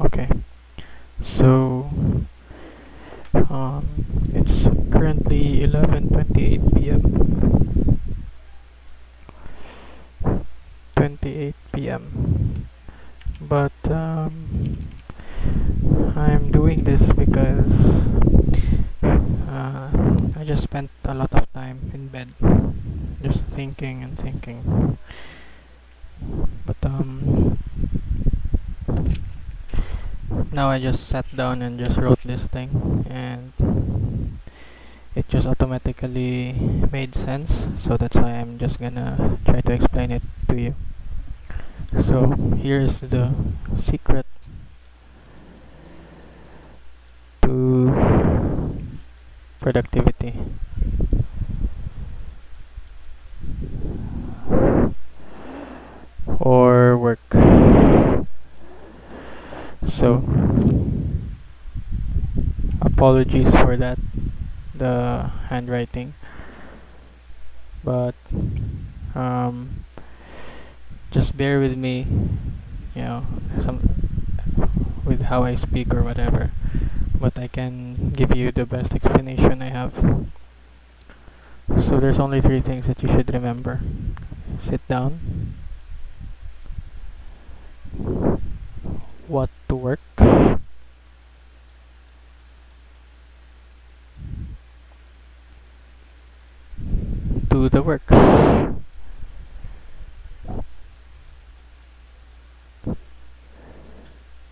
Okay, so um, it's currently 11:28 p.m. 28 p.m. But I'm doing this because I just spent a lot of time in bed, just thinking and thinking. But now I just sat down and just wrote this thing, and it just automatically made sense. So that's why I'm just gonna try to explain it to you. So here's the secret to productivity or work. So apologies for that, the handwriting, but um, just bear with me, you know, some with how I speak or whatever. But I can give you the best explanation I have. So there's only three things that you should remember: sit down, what to work, do the work.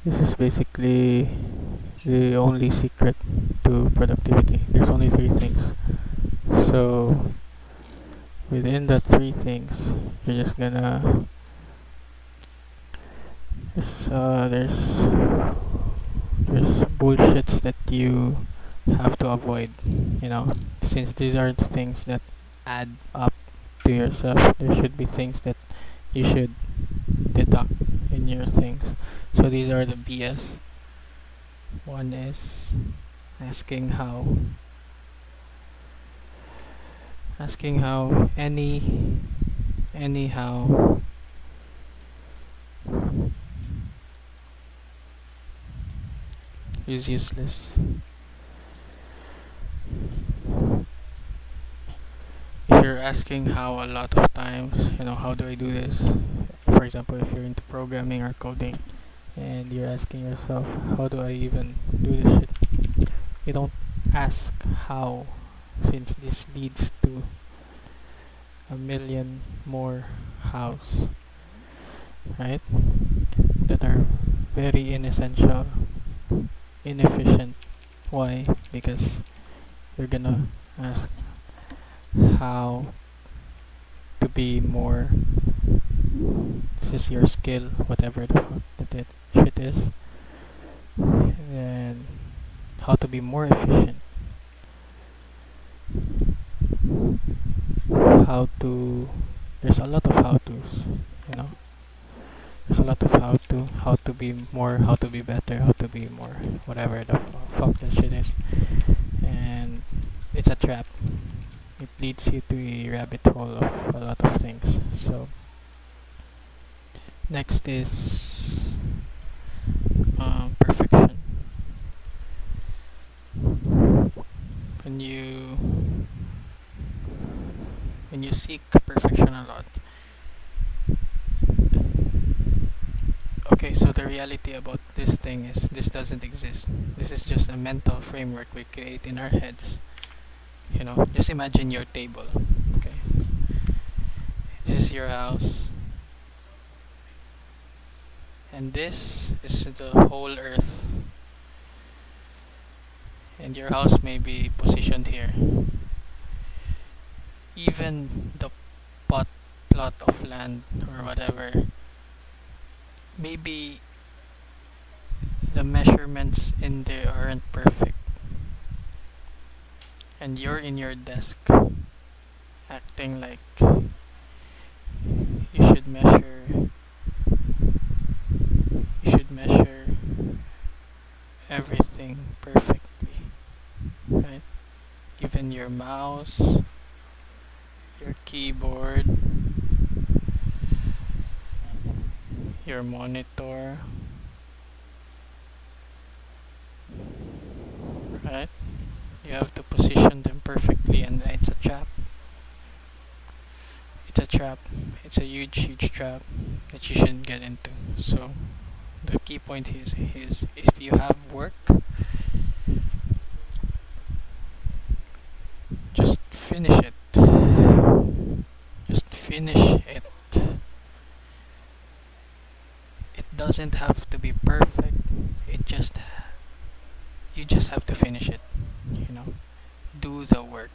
This is basically the only secret to productivity. There's only three things. So within the three things, you're just gonna there's bullshits that you have to avoid. You know, since these are things that add up to yourself, there should be things that you should deduct in your things. So these are the BS. One is asking how asking how anyhow is useless. If you're asking how a lot of times, how do I do this? For example, if you're into programming or coding and you're asking yourself, how do I even do this shit? You don't ask how, since this leads to a million more hows, right? That are very inessential, inefficient. Why? Because you're gonna ask how to be more. This is your skill, whatever the fuck that shit is, and how to be more efficient. How to. There's a lot of how tos, you know. There's a lot of how to be more, how to be better, how to be more, whatever the fuck that shit is, and it's a trap. It leads you to a rabbit hole of a lot of things. So next is perfection. When you when you seek perfection a lot. Okay, so the reality about this thing is this doesn't exist. This is just a mental framework we create in our heads. Just imagine your table. Okay, this is your house, and this is the whole earth. And your house may be positioned here. Even the plot of land or whatever, maybe the measurements in there aren't perfect, and you're in your desk acting like you should measure you should measure everything perfectly, right? Even your mouse, your keyboard, your monitor, right? You have to position them perfectly, and it's a trap. It's a trap. It's a huge, huge trap that you shouldn't get into. So the key point is if you have work, just finish it. Just finish it. It doesn't have to be perfect. It just you just have to finish it. You know, do the work.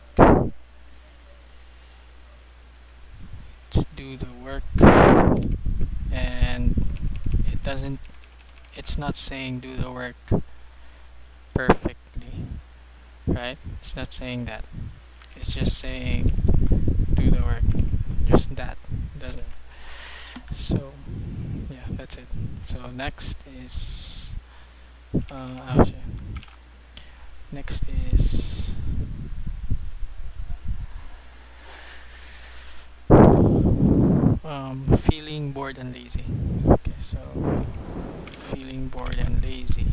Just do the work, and it doesn't. It's not saying do the work perfectly, right? It's not saying that. It's just saying do the work. Just that doesn't. So yeah, that's it. So next is actually, next is feeling bored and lazy. Okay, so feeling bored and lazy.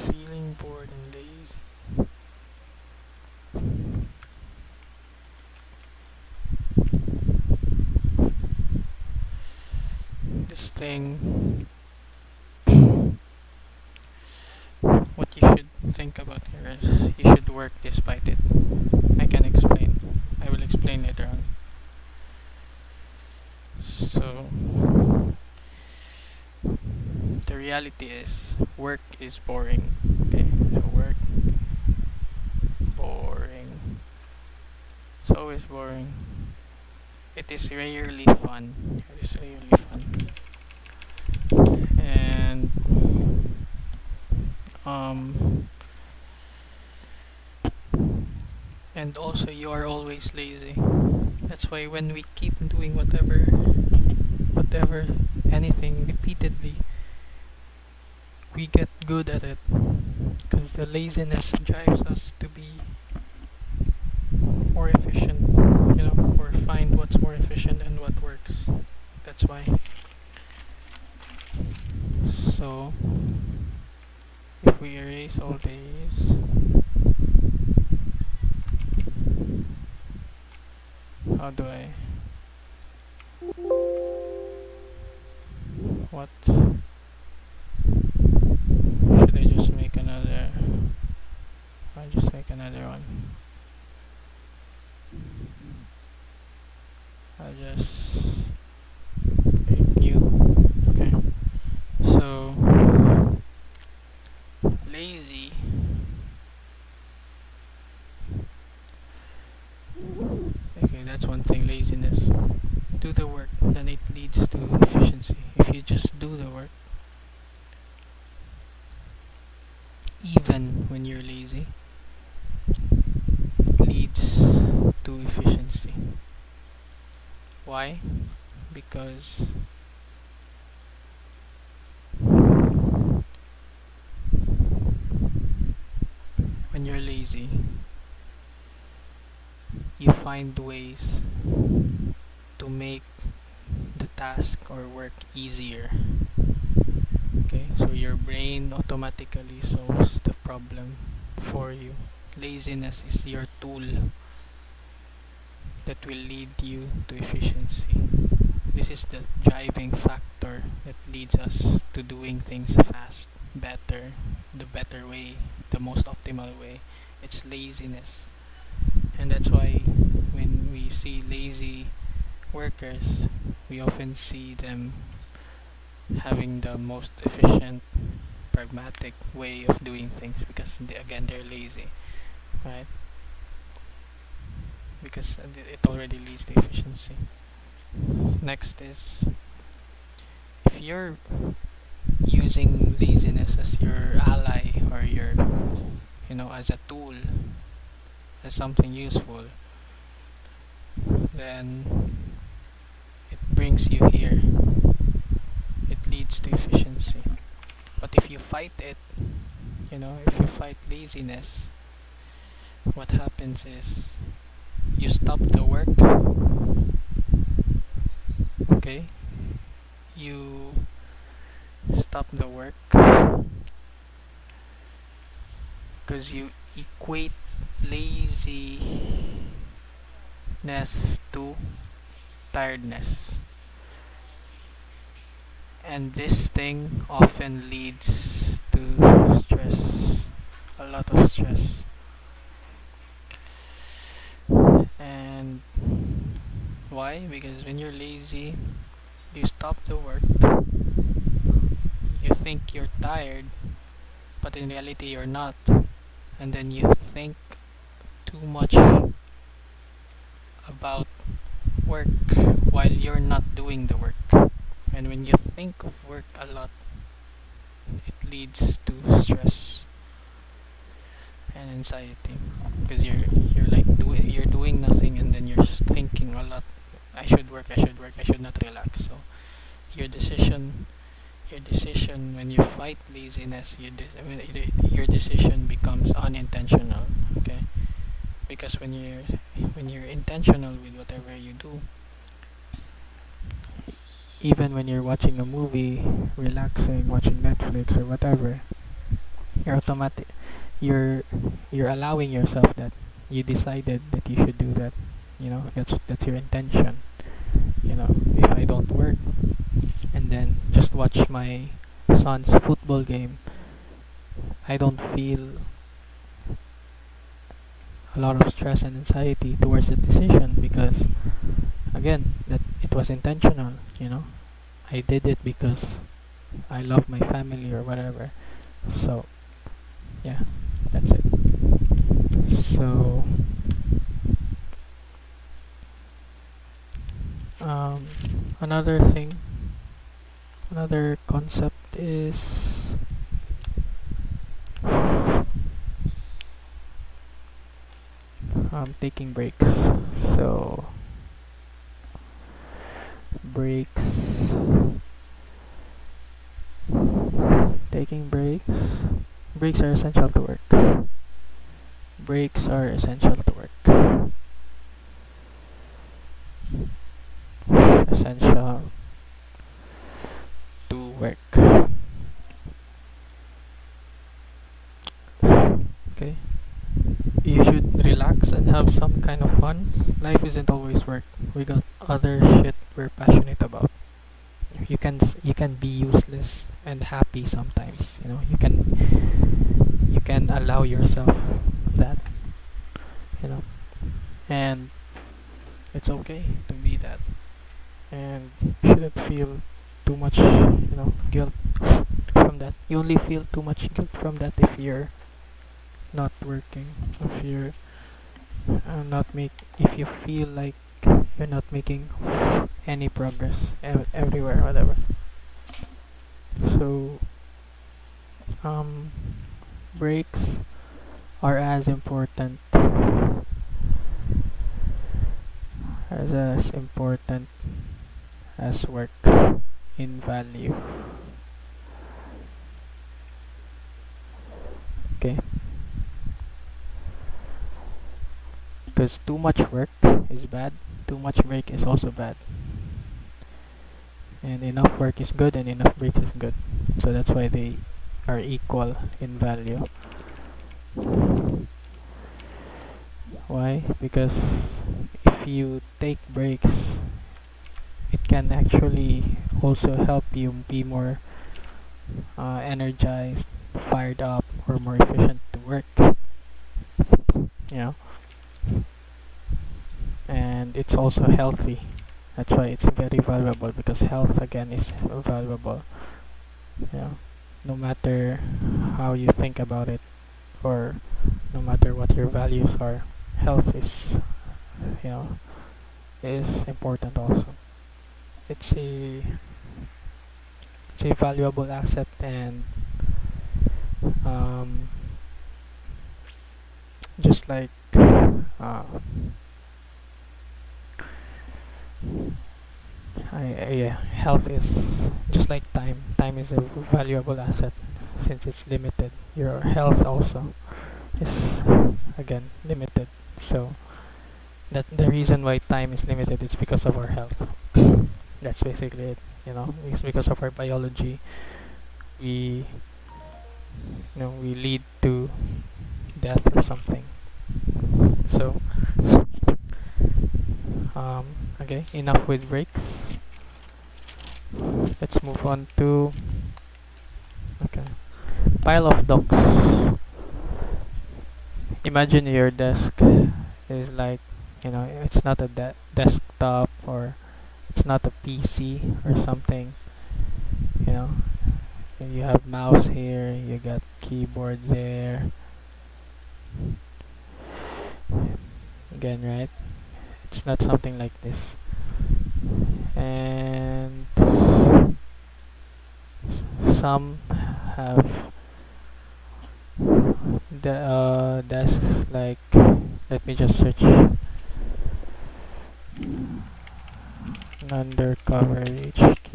Feeling bored and lazy. This thing, what you should think about here is you should work despite it. I can explain. I will explain later on. So the reality is work is boring. Okay, so work boring. It's always boring. It is rarely fun. It is rarely fun. And um and also you are always lazy. That's why when we keep doing whatever anything repeatedly, we get good at it because the laziness drives us to be more efficient, or find what's more efficient and what works. That's why. So if we erase all days, how do I what should I just make another I'll just make another one. I'll just create new. Okay. So lazy. Okay, that's one thing, laziness. Do the work, then it leads to efficiency. If you just do the work, even when you're lazy, it leads to efficiency. Why? Because when you're lazy, you find ways to make the task or work easier. Okay, so your brain automatically solves the problem for you. Laziness is your tool that will lead you to efficiency. This is the driving factor that leads us to doing things fast, better, the better way, the most optimal way. It's laziness. And that's why when we see lazy workers, we often see them having the most efficient, pragmatic way of doing things because again they're lazy, right? Because it already leads to efficiency. Next is if you're using laziness as your ally or your, as a tool, as something useful, then it brings you here. It leads to efficiency. But if you fight it, if you fight laziness, what happens is you stop the work, okay? You stop the work because you equate laziness to tiredness. And this thing often leads to stress, a lot of stress. And why? Because when you're lazy, you stop the work, you think you're tired, but in reality, you're not. And then you think too much about work while you're not doing the work. And when you think of work a lot, it leads to stress and anxiety because you're doing nothing and then you're thinking a lot. I should work, I should work, I should not relax. So your decision your decision when you fight laziness, your decision becomes unintentional. Okay, because when you're intentional with whatever you do, even when you're watching a movie, relaxing, watching Netflix or whatever, you're automatic you're you're allowing yourself that you decided that you should do that. That's your intention. If I don't work and then just watch my son's football game, I don't feel a lot of stress and anxiety towards the decision because again that it was intentional. I did it because I love my family or whatever. So yeah, that's it. So um, another thing, another concept is taking breaks. So breaks, taking breaks are essential to work. Breaks are essential to work. Essential to work. Okay. You should relax and have some kind of fun. Life isn't always work. We got other shit we're passionate about. You can be useless and happy sometimes. You can allow yourself that. You know, and it's okay to be that. And you shouldn't feel too much, guilt from that. You only feel too much guilt from that if you're not working, if you're not make if you feel like you're not making any progress everywhere, whatever. So um breaks are as important as work in value. Okay, because too much work is bad, too much break is also bad, and enough work is good and enough breaks is good. So that's why they are equal in value. Why? Because if you take breaks, it can actually also help you be more energized, fired up, or more efficient to work. You know, and it's also healthy. That's why it's very valuable because health again is valuable. You know, no matter how you think about it, or no matter what your values are, health you know is important also. It's a it's a valuable asset, and um, just like uh, yeah, health is just like time. Time is a valuable asset since it's limited. Your health also is again limited. So that the reason why time is limited is because of our health. That's basically it. It's because of our biology. we we lead to death or something. So um, okay, enough with breaks. Let's move on to okay, pile of docs. Imagine your desk is like, it's not a desktop, or it's not a PC or something. You know, you have mouse here, you got keyboard there. Again, right? It's not something like this. And some have the desks like, let me just search undercover HQ.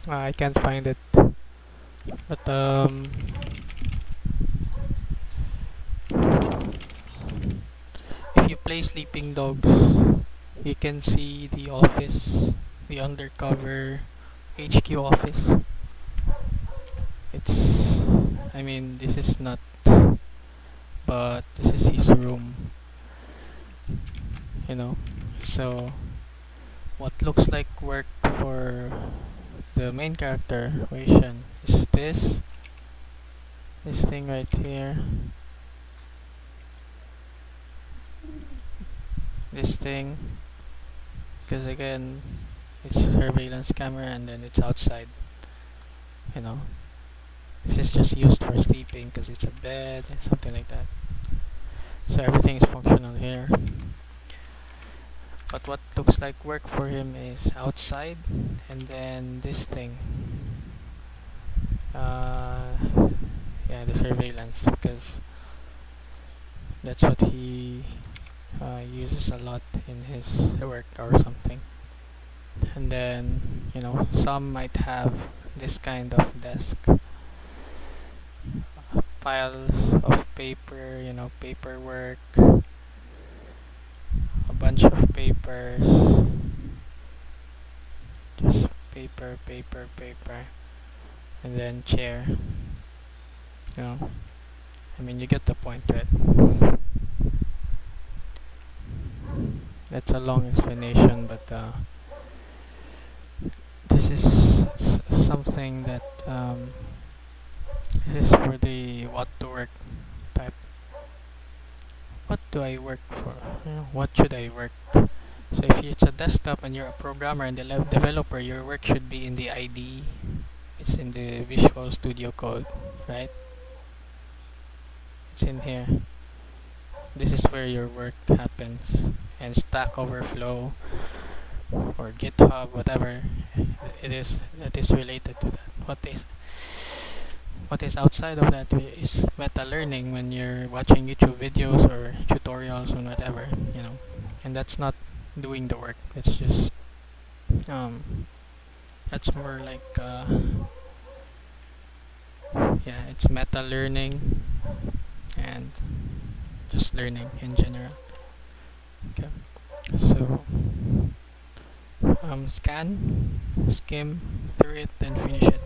I can't find it, but if you play Sleeping Dogs, you can see the office, the undercover HQ office. It's, I mean, this is not, but this is his room, you know. So, what looks like work for the main character, Wei Shen, is this thing right here. This thing, because again, it's surveillance camera and then it's outside, you know. This is just used for sleeping because it's a bed, something like that. So everything is functional here. But what looks like work for him is outside, and then this thing. Uh, yeah, the surveillance, because that's what he uses a lot in his work or something. And then, some might have this kind of desk, piles of paper, paperwork, a bunch of papers, just paper, paper, paper, and then chair. I mean, you get the point, right? That's a long explanation, but this is something that this is for the what to work type. What do I work for? What should I work? So if it's a desktop and you're a programmer and developer, your work should be in the IDE. It's in the Visual Studio Code, right? It's in here. This is where your work happens. And Stack Overflow or GitHub, whatever it is that is related to that. What is outside of that is meta learning when you're watching YouTube videos or tutorials or whatever, and that's not doing the work. It's just that's more like yeah, it's meta learning and just learning in general. Okay, so skim through it, then finish it.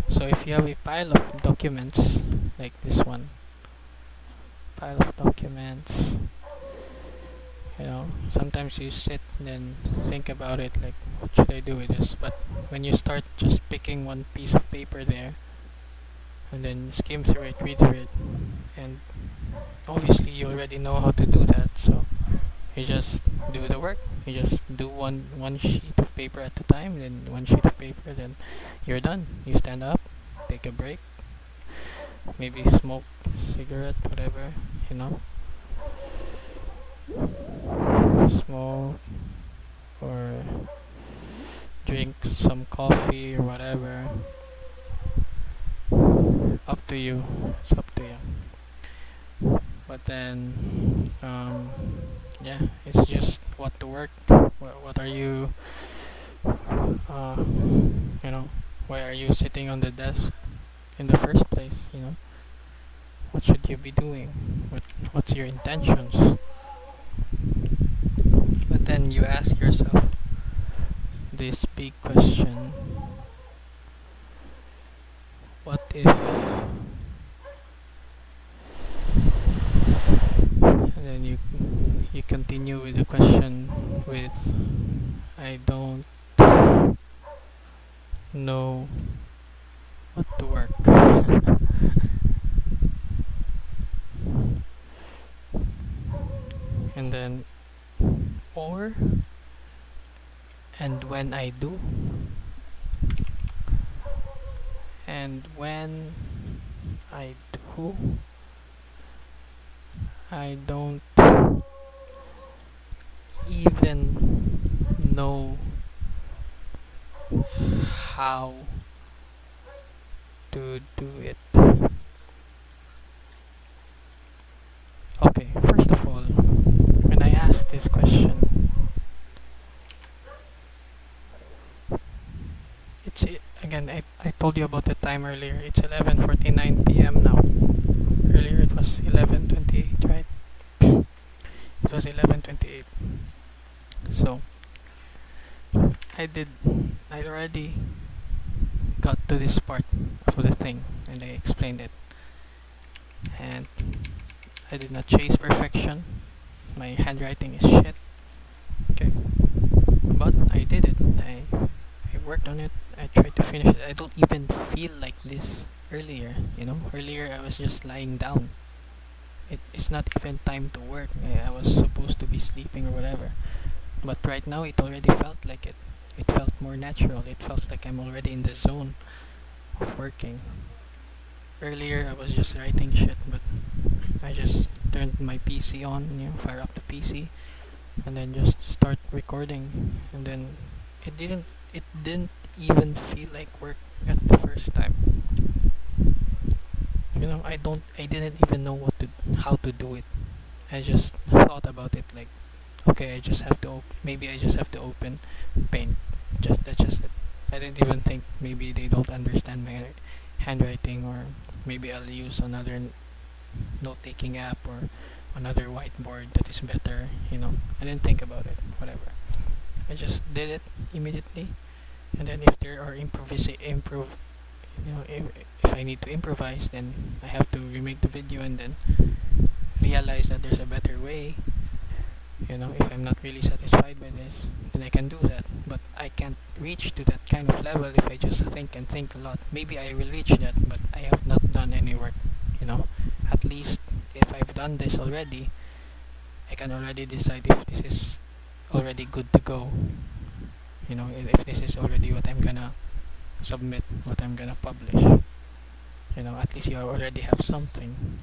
So if you have a pile of documents like this one, pile of documents, sometimes you sit and then think about it, like, what should I do with this? But when you start just picking one piece of paper there and then skim through it, read through it, and obviously you already know how to do that, so you just do the work. You just do one sheet of paper at a time, then one sheet of paper, then you're done. You stand up, take a break, maybe smoke cigarette, whatever, smoke or drink some coffee or whatever. Up to you. It's up to you. But then, yeah, it's just what to work. What are you, uh, why are you sitting on the desk in the first place? What should you be doing? What's your intentions? But then you ask yourself this big question: what if? And then you continue with the question with, I don't know what to work. And then, or, and when I do, and when I do, I don't even know how to do it. Okay, first of all, when I asked this question, again, I told you about the time earlier. It's 11:49 p.m. now. Earlier it was 11:28, right? It was 11:28. So I already got to this part of the thing and I explained it. And I did not chase perfection. My handwriting is shit. Okay. But I did it. I worked on it. I tried to finish it. I don't even feel like this earlier, you know? Earlier I was just lying down. It's not even time to work. I was supposed to be sleeping or whatever. But right now it already felt like it. It felt more natural. It felt like I'm already in the zone of working. Earlier I was just writing shit, but I just turned my PC on, fire up the PC, and then just start recording. And then it didn't even feel like work at the first time. I didn't even know how to do it. I just thought about it like, okay, maybe I just have to open Paint. That's just it. I didn't even think maybe they don't understand my handwriting, or maybe I'll use another note-taking app or another whiteboard that is better. I didn't think about it. Whatever. I just did it immediately, and then if there are if I need to improvise, then I have to remake the video and then realize that there's a better way. If I'm not really satisfied by this, then I can do that. But I can't reach to that kind of level if I just think and think a lot. Maybe I will reach that, but I have not done any work. At least if I've done this already, I can already decide if this is already good to go. If this is already what I'm gonna submit, what I'm gonna publish. At least you already have something.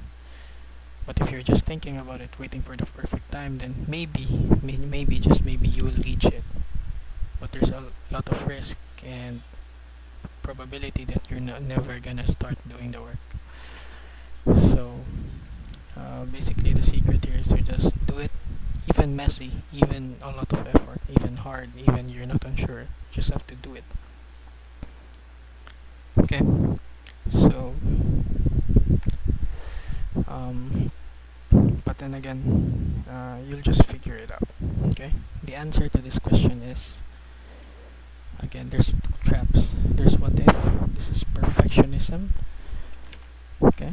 But if you're just thinking about it, waiting for the perfect time, then maybe, just maybe you will reach it. But there's a lot of risk and probability that you're never gonna start doing the work. So, basically the secret here is to just do it, even messy, even a lot of effort, even hard, even you're not unsure. Just have to do it. Okay, so but then again, you'll just figure it out. Okay, the answer to this question is, again, there's two traps. There's what if. This is perfectionism. Okay,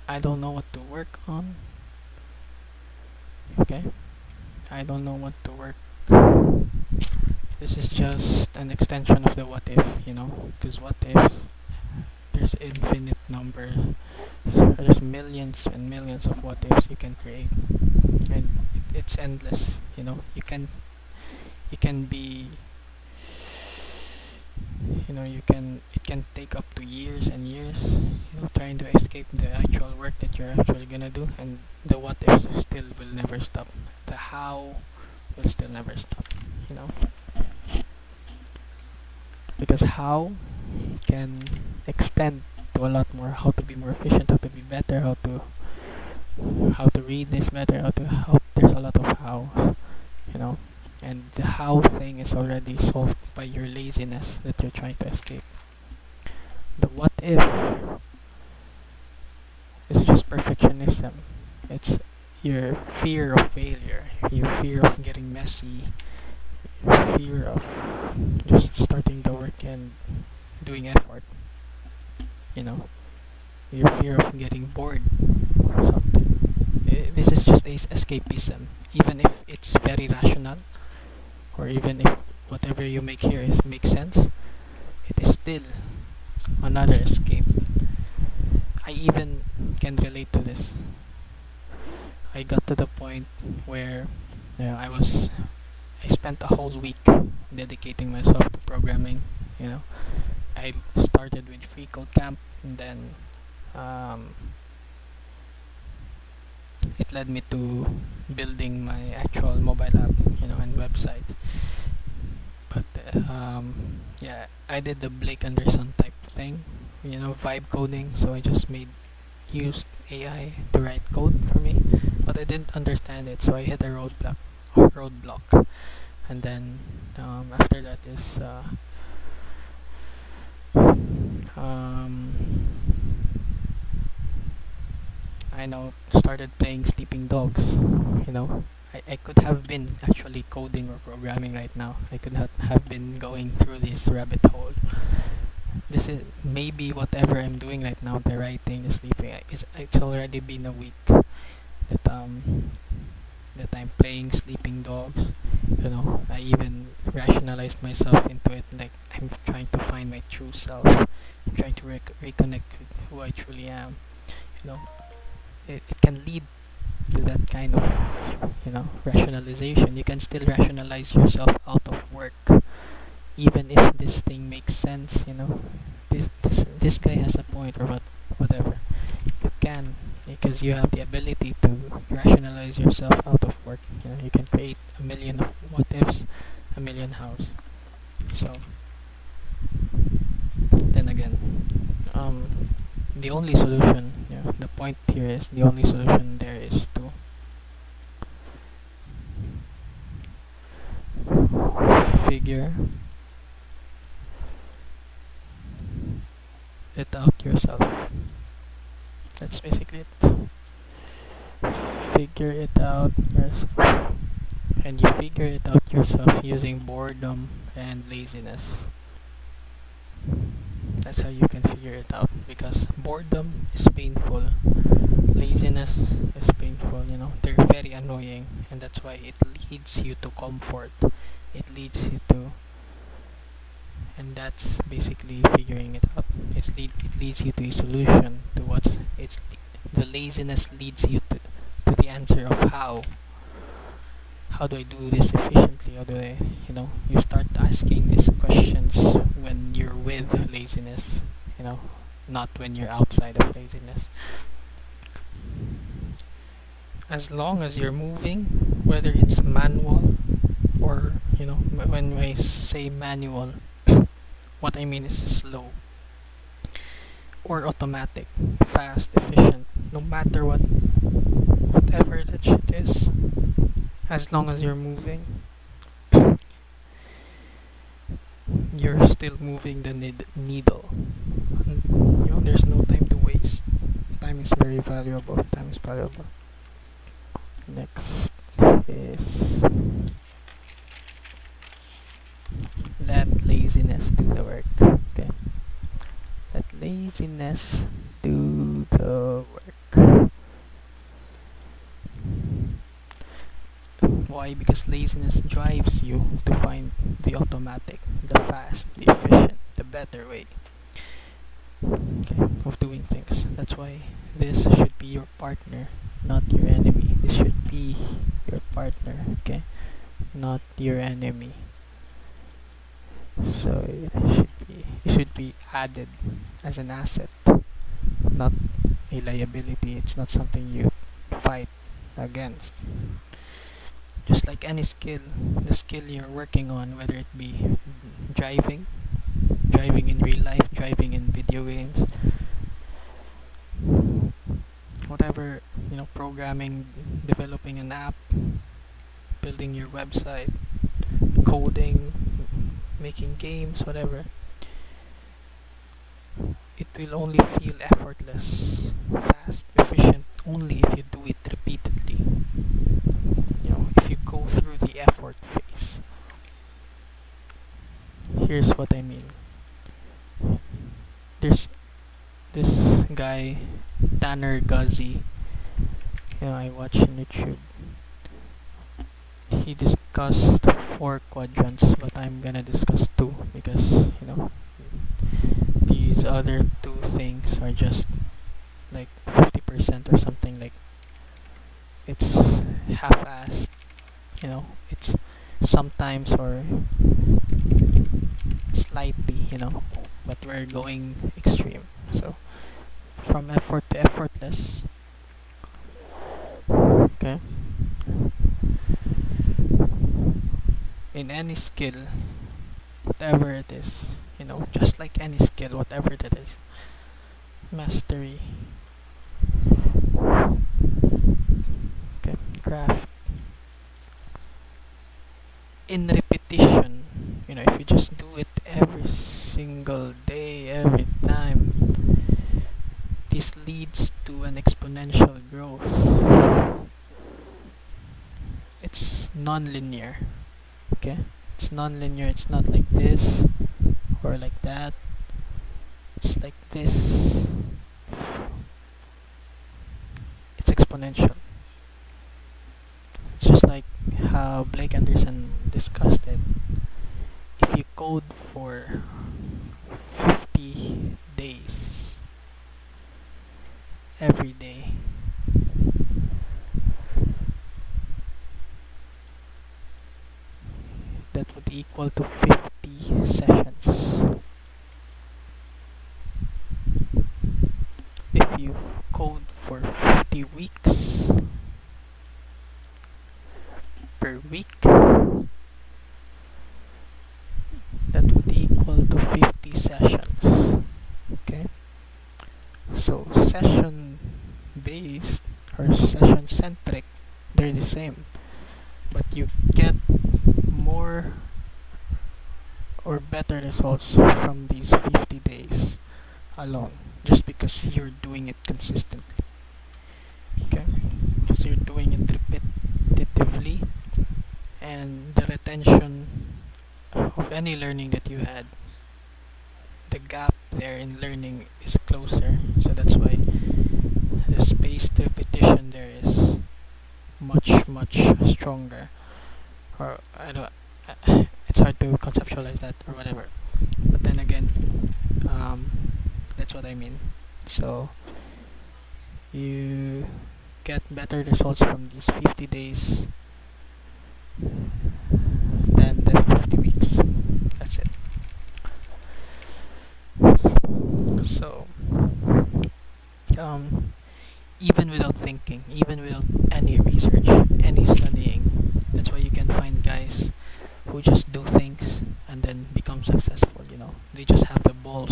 I don't know what to work on. Okay, I don't know what to work. This is just an extension of the what if, because what if, there's infinite numbers. There's millions and millions of what ifs you can create, and it's endless. You can be, it can take up to years and years, trying to escape the actual work that you're actually gonna do, and the what ifs still will never stop. The how will still never stop. Because how can extend to a lot more. How to be more efficient, how to be better, how to read this better, there's a lot of how, and the how thing is already solved by your laziness that you're trying to escape. The what if is just your fear of failure, your fear of getting messy, your fear of just starting the work and doing effort, you know, your fear of getting bored or something. This is just escapism, even if it's very rational, or even if whatever you make here is makes sense. It is still another escape. I even can relate to this. I got to the point where I spent a whole week dedicating myself to programming. You know, I started with Free Code Camp, and then um, it led me to building my actual mobile app, and website. But yeah, I did the Blake Anderson type thing, vibe coding. So I just used AI to write code for me, but I didn't understand it, so I hit a roadblock, and then after that is um, I now started playing Sleeping Dogs. I could have been actually coding or programming right now. I could have been going through this rabbit hole. This is maybe whatever I'm doing right now, the writing, the sleeping. It's already been a week that I'm playing Sleeping Dogs. I even rationalized myself into it, like I'm trying to find my true self. I'm trying to reconnect with who I truly am. You know, it can lead to that kind of rationalization. You can still rationalize yourself out of work, even if this thing makes sense. This guy has a point, or whatever. You can, because you have the ability to rationalize yourself out of work. You can create a million of what ifs, a million hows. So then again, the only solution, the point here is the only solution there is to figure it out yourself. That's basically it. Figure it out yourself. And you figure it out yourself using boredom and laziness. That's how you can figure it out, because boredom is painful, laziness is painful. They're very annoying, and that's why it leads you to comfort. It leads you to, and that's basically figuring it out. It leads you to a solution to the laziness leads you to the answer of how do I do this efficiently? How do I, you start asking these questions when you're with laziness, not when you're outside of laziness. As long as you're moving, whether it's manual or, when I say manual, what I mean is slow or automatic, fast, efficient, no matter whatever that shit is, as long as you're moving, you're still moving the needle. There's no time to waste. Time is very valuable. Time is valuable. Next is let laziness do the work. Okay. Let laziness do the work. Why? Because laziness drives you to find the automatic, the fast, the efficient, the better way, okay, of doing things. That's why this should be your partner, not your enemy. This should be your partner, okay, not your enemy. So it should be added as an asset, not a liability. It's not something you fight against. Just like any skill, the skill you're working on, whether it be driving in real life, driving in video games, whatever, programming, developing an app, building your website, coding, making games, whatever, it will only feel effortless, fast, efficient only if you do it repeatedly. here's what I mean. There's this guy, Tanner Guzzi. I watch on YouTube. He discussed four quadrants, but I'm gonna discuss two because these other two things are just like 50% or something. Like it's half-assed. It's sometimes or slightly. But we're going extreme. So from effort to effortless. Okay. In any skill, whatever it is, just like any skill, whatever it is, mastery, okay, craft, in repetition, if you just do it every single day, every time, this leads to an exponential growth. It's non-linear, okay? It's non-linear. It's not like this or like that. It's like this. It's exponential. It's just like how Blake Anderson discussed it. If you code for 50 days every day, that would equal to 50 sessions. If you code for 50 weeks per week, that would equal to 50 sessions. Okay? So session based or session centric, they're the same, but you get more or better results from these 50 days alone, just because you're doing it consistently. Okay? Because you're doing it repetitively, and the retention of any learning that you had, the gap there in learning is closer. So that's why the spaced repetition there is much stronger. Or I don't. It's hard to conceptualize that or whatever. But then again, that's what I mean. So you get better results from these 50 days than the 50 weeks. That's it. So, um, even without thinking, even without any research, any studying, that's why you can find guys who just do things and then become successful. They just have the balls,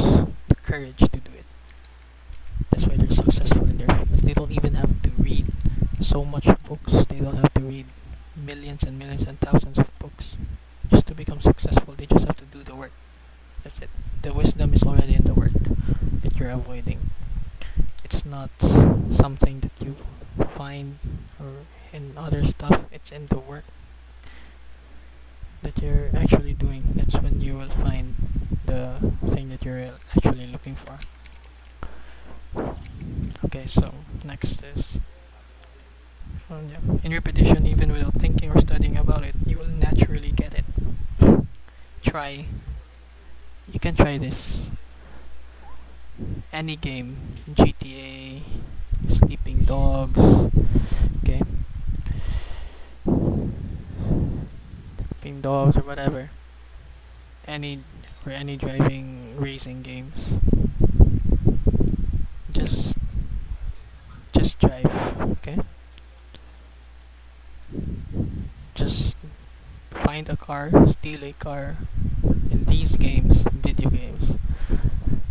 the courage to do it. That's why they're successful in their field. They don't even have to read so much books. They don't have to read millions and millions and thousands of books just to become successful. They just have to do the work. That's it. The wisdom is already in the work that you're avoiding. It's not something that you find or in other stuff. It's in the work that you're actually doing. That's when you will find the thing that you're actually looking for. Okay, so next is in repetition, even without thinking or studying about it, you will naturally get it. Try. You can try this. Any game, GTA, Sleeping Dogs, okay, Sleeping Dogs or whatever. Any driving racing games. Just drive, okay? Just find a car, steal a car in these games, video games,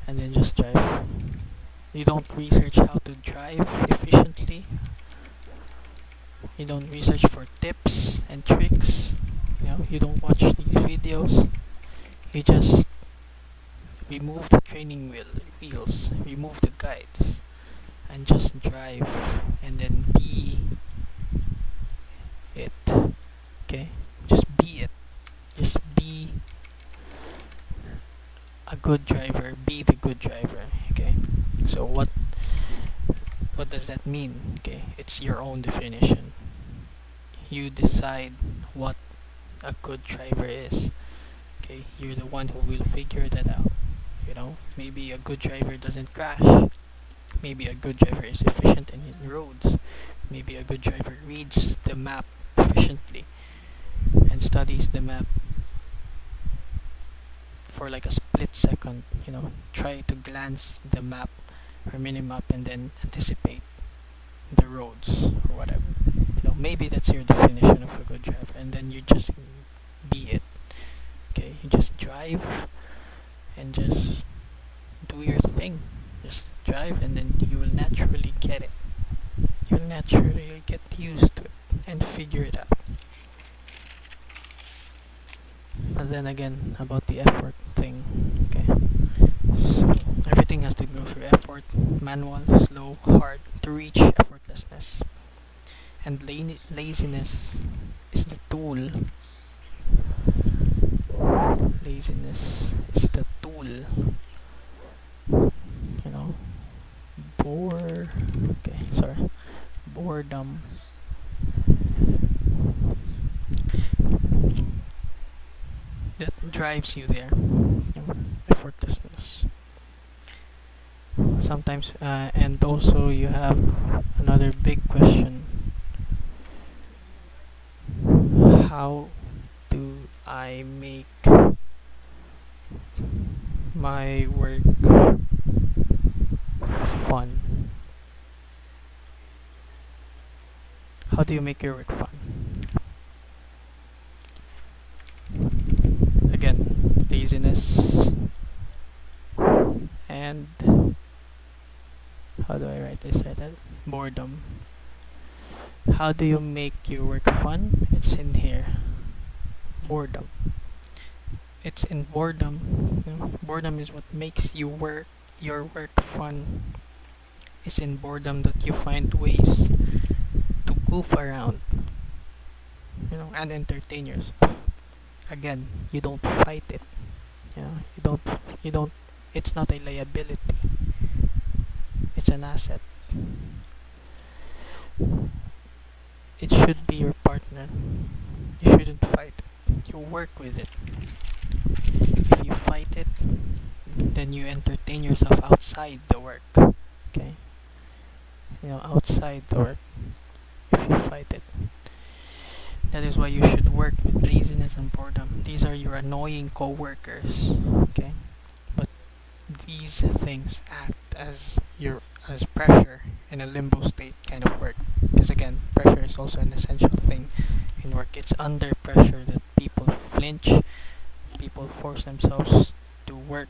and then just drive. You don't research how to drive efficiently. You don't research for tips and tricks. You don't watch these videos. You just remove the training wheels, remove the guides, and just drive, and then be it. Okay, just be it. Just be good driver, be the good driver. Okay, so what does that mean? Okay, it's your own definition. You decide what a good driver is. Okay, you're the one who will figure that out. Maybe a good driver doesn't crash. Maybe a good driver is efficient in roads. Maybe a good driver reads the map efficiently and studies the map for like a split second. Try to glance the map or minimap and then anticipate the roads or whatever. Maybe that's your definition of a good driver, and then you just be it. Okay, you just drive and just do your thing. Just drive, and then you will naturally get it. You'll naturally get used to it and figure it out. But then again, about the effort thing. Okay, so everything has to go through effort: manual, slow, hard, to reach effortlessness. And laziness is the tool. Laziness is the tool. You know, bore. Okay, sorry. Boredom. That drives you there. Effortlessness. Sometimes, and also you have another big question: how do I make my work fun? How do you make your work fun? Again, laziness, and how do I write this? Boredom. How do you make your work fun? It's in here. Boredom. It's in boredom. Boredom is what makes your work fun. It's in boredom that you find ways to goof around, and entertain yourself. Again, you don't fight it. You don't. It's not a liability. It's an asset. It should be your partner. You shouldn't fight it. You work with it. If you fight it, then you entertain yourself outside the work. Okay? Outside the work. If you fight it. That is why you should work with laziness and boredom. These are your annoying co-workers. Okay? But these things act as pressure in a limbo state kind of work. Because again, pressure is also an essential thing in work. It's under pressure that people flinch, people force themselves to work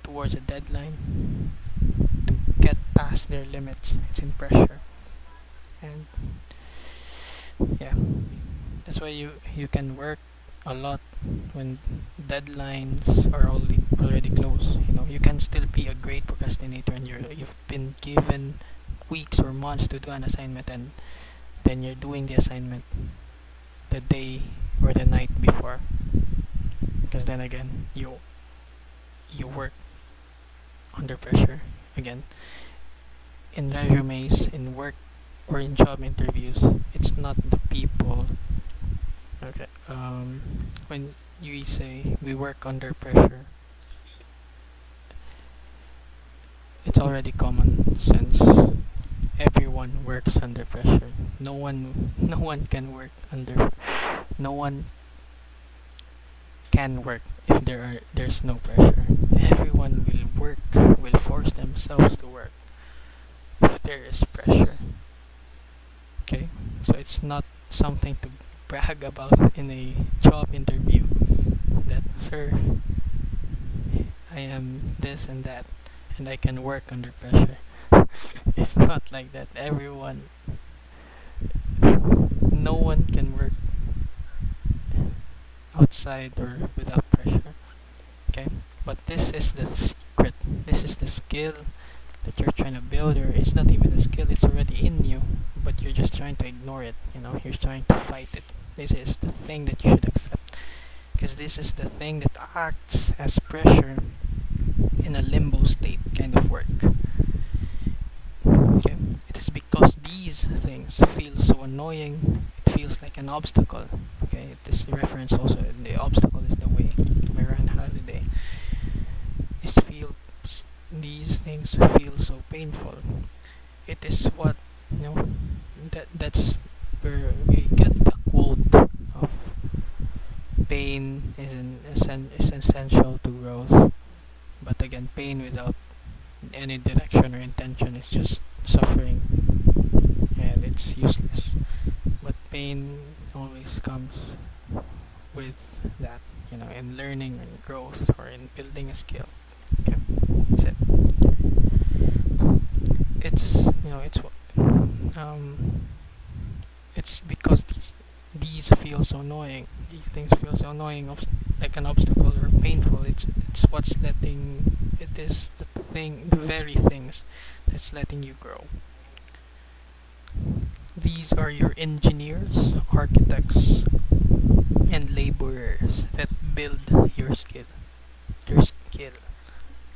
towards a deadline, to get past their limits. It's in pressure. And yeah, that's why you can work a lot when deadlines are already close. You can still be a great procrastinator, and you've been given weeks or months to do an assignment, and then you're doing the assignment the day or the night before. Because then again, you work under pressure. Again, in resumes, in work, or in job interviews, it's not the people. Okay. When you say we work under pressure, it's already common sense. Everyone works under pressure. No one can work under. No one can work if there's no pressure. Everyone will force themselves to work if there is pressure. Okay, so it's not something to brag about in a job interview that, sir, I am this and that, and I can work under pressure. It's not like that. No one can work outside or without pressure. Okay, but this is the secret. This is the skill that you're trying to build, or it's not even a skill, it's already in you, but you're just trying to ignore it. You're trying to fight it. This is the thing that you should accept. because this is the thing that acts as pressure in a limbo state kind of work. Okay, it is because these things feel so annoying. It feels like an obstacle. Okay, this reference also, the obstacle is the way by Ryan Holiday. This feels these things feel so painful. It is what, you know, that's where we get the quote of pain is essential to growth. But again, pain without any direction or intention is just suffering, and it's useless. But pain always comes with that, in learning and growth or in building a skill. Okay, that's it. It's um it's because these feel so annoying. These things feel so annoying, like an obstacle or painful. It's what's letting it is the very things that's letting you grow. These are your engineers, architects, and laborers that build your skill.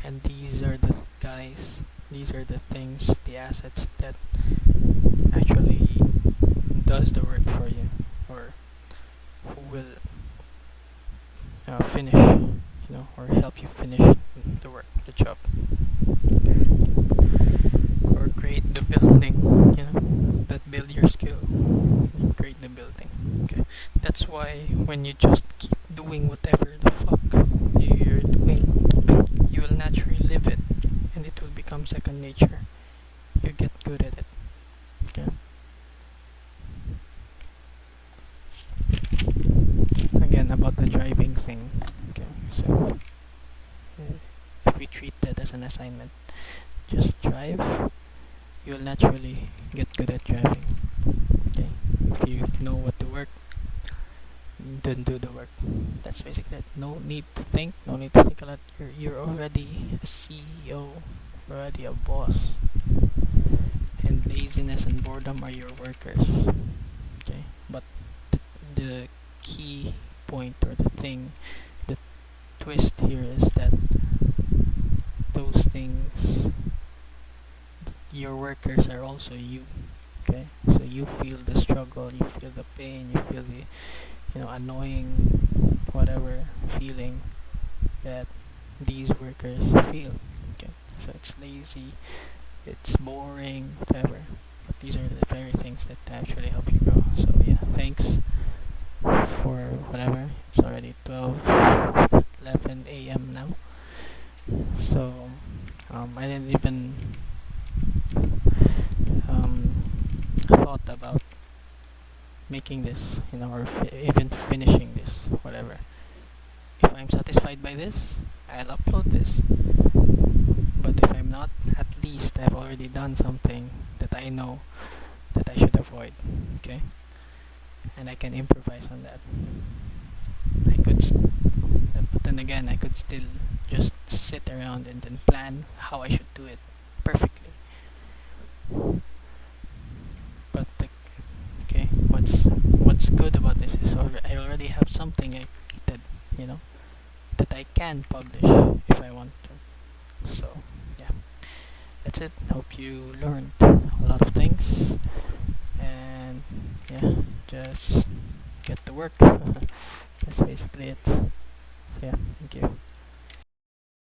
And these are the guys, these are the things, the assets that actually does the work for you, or who will finish, or help you finish the work, the job, or create the building, that build your skill, create the building. Okay, that's why when you just keep doing whatever the fuck you're doing, you will naturally live it, and it will become second nature. You get good at it. Okay. Again, about the driving thing. Okay, so if we treat that as an assignment, just drive, you'll naturally get good at driving. Okay, if you know what to work, then do the work. That's basically it. No need to think. No need to think a lot. You're already a CEO, already a boss, and laziness and boredom are your workers. Okay, but the key point, or the thing, the twist here is that those things, your workers are also you. Okay, so you feel the struggle, you feel the pain, you feel the annoying whatever feeling that these workers feel. Okay, so it's lazy, it's boring, whatever, but these are the very things that actually help you grow. So yeah, thanks for whatever. It's already 12:11 a.m. now. So I didn't even um, thought about making this, or even finishing this, whatever. If I'm satisfied by this, I'll upload this. But if I'm not, at least I've already done something that I know that I should avoid. Okay, and I can improvise on that. But then again, I could still just sit around and then plan how I should do it perfectly. But okay, what's good about this is I already have something I created, that I can publish if I want to. So yeah, that's it. Hope you learned a lot of things, and yeah, just get to work. That's basically it. So yeah, thank you.